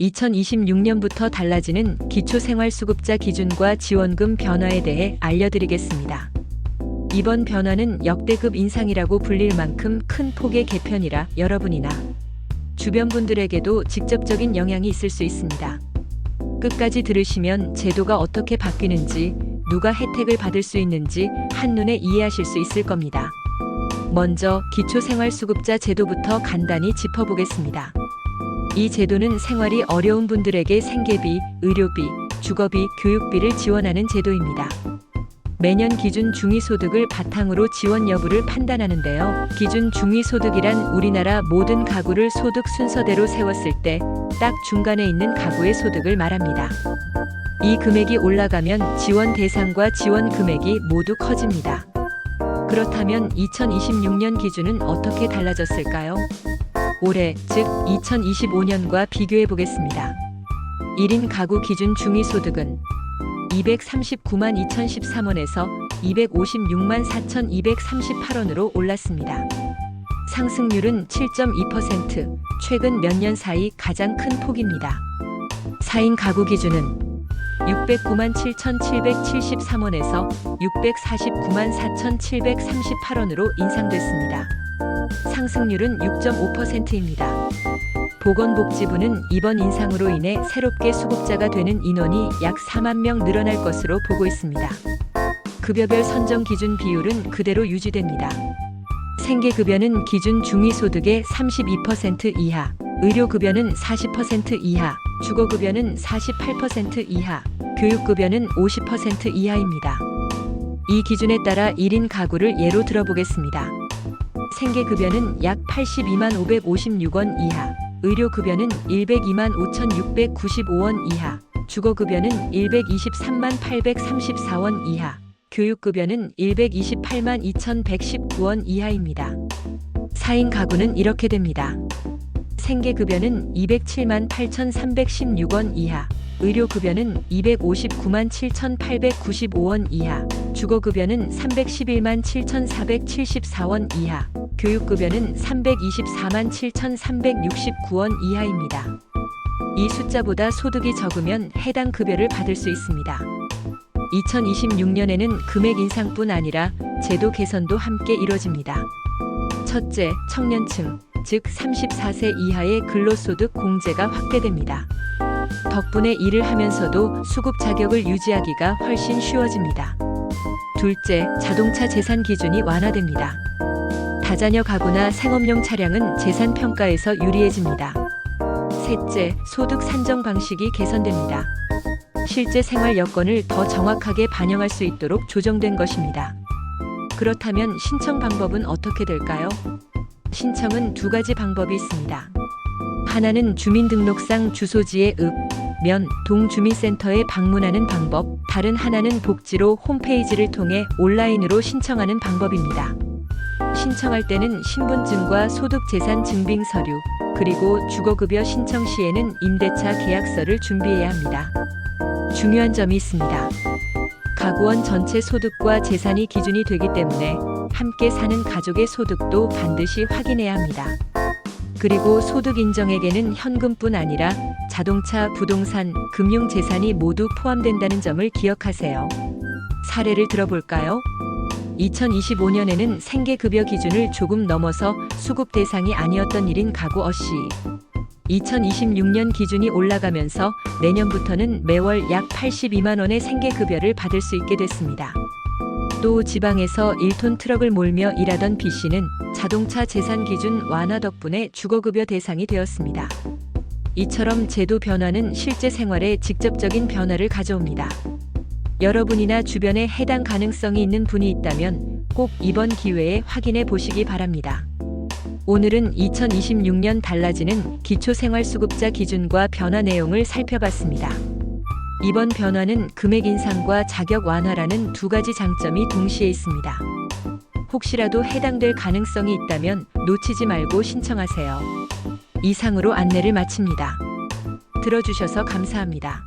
2026년부터 달라지는 기초생활수급자 기준과 지원금 변화에 대해 알려드리겠습니다. 이번 변화는 역대급 인상이라고 불릴 만큼 큰 폭의 개편이라 여러분이나 주변 분들에게도 직접적인 영향이 있을 수 있습니다. 끝까지 들으시면 제도가 어떻게 바뀌는지, 누가 혜택을 받을 수 있는지 한눈에 이해하실 수 있을 겁니다. 먼저 기초생활수급자 제도부터 간단히 짚어보겠습니다. 이 제도는 생활이 어려운 분들에게 생계비, 의료비, 주거비, 교육비를 지원하는 제도입니다. 매년 기준 중위소득을 바탕으로 지원 여부를 판단하는데요. 기준 중위소득이란 우리나라 모든 가구를 소득 순서대로 세웠을 때 딱 중간에 있는 가구의 소득을 말합니다. 이 금액이 올라가면 지원 대상과 지원 금액이 모두 커집니다. 그렇다면 2026년 기준은 어떻게 달라졌을까요? 올해, 즉 2025년과 비교해 보겠습니다. 1인 가구 기준 중위소득은 239만 2013원에서 256만 4,238원으로 올랐습니다. 상승률은 7.2%, 최근 몇 년 사이 가장 큰 폭입니다. 4인 가구 기준은 609만 7,773원에서 649만 4,738원으로 인상됐습니다. 상승률은 6.5%입니다. 보건복지부는 이번 인상으로 인해 새롭게 수급자가 되는 인원이 약 4만 명 늘어날 것으로 보고 있습니다. 급여별 선정 기준 비율은 그대로 유지됩니다. 생계급여는 기준 중위소득의 32% 이하, 의료급여는 40% 이하, 주거급여는 48% 이하, 교육급여는 50% 이하입니다. 이 기준에 따라 1인 가구를 예로 들어보겠습니다. 생계급여는 약 82만 556원 이하, 의료급여는 102만 5,695원 이하, 주거급여는 123만 834원 이하, 교육급여는 128만 2,119원 이하입니다. 4인 가구는 이렇게 됩니다. 생계급여는 207만 8,316원 이하, 의료급여는 259만 7,895원 이하, 주거급여는 311만 7,474원 이하, 교육급여는 324만 7,369원 이하입니다. 이 숫자보다 소득이 적으면 해당 급여를 받을 수 있습니다. 2026년에는 금액 인상뿐 아니라 제도 개선도 함께 이뤄집니다. 첫째, 청년층, 즉 34세 이하의 근로소득 공제가 확대됩니다. 덕분에 일을 하면서도 수급 자격을 유지하기가 훨씬 쉬워집니다. 둘째, 자동차 재산 기준이 완화됩니다. 다자녀 가구나 생업용 차량은 재산 평가에서 유리해집니다. 셋째, 소득 산정 방식이 개선됩니다. 실제 생활 여건을 더 정확하게 반영할 수 있도록 조정된 것입니다. 그렇다면 신청 방법은 어떻게 될까요? 신청은 두 가지 방법이 있습니다. 하나는 주민등록상 주소지의 읍, 면, 동주민센터에 방문하는 방법, 다른 하나는 복지로 홈페이지를 통해 온라인으로 신청하는 방법입니다. 신청할 때는 신분증과 소득재산 증빙 서류, 그리고 주거급여 신청 시에는 임대차 계약서를 준비해야 합니다. 중요한 점이 있습니다. 가구원 전체 소득과 재산이 기준이 되기 때문에 함께 사는 가족의 소득도 반드시 확인해야 합니다. 그리고 소득 인정에게는 현금뿐 아니라 자동차, 부동산, 금융재산이 모두 포함된다는 점을 기억하세요. 사례를 들어볼까요? 2025년에는 생계급여 기준을 조금 넘어서 수급 대상이 아니었던 1인 가구 어씨. 2026년 기준이 올라가면서 내년부터는 매월 약 82만 원의 생계급여를 받을 수 있게 됐습니다. 또 지방에서 1톤 트럭을 몰며 일하던 B씨는 자동차 재산 기준 완화 덕분에 주거급여 대상이 되었습니다. 이처럼 제도 변화는 실제 생활에 직접적인 변화를 가져옵니다. 여러분이나 주변에 해당 가능성이 있는 분이 있다면 꼭 이번 기회에 확인해 보시기 바랍니다. 오늘은 2026년 달라지는 기초생활수급자 기준과 변화 내용을 살펴봤습니다. 이번 변화는 금액 인상과 자격 완화라는 두 가지 장점이 동시에 있습니다. 혹시라도 해당될 가능성이 있다면 놓치지 말고 신청하세요. 이상으로 안내를 마칩니다. 들어주셔서 감사합니다.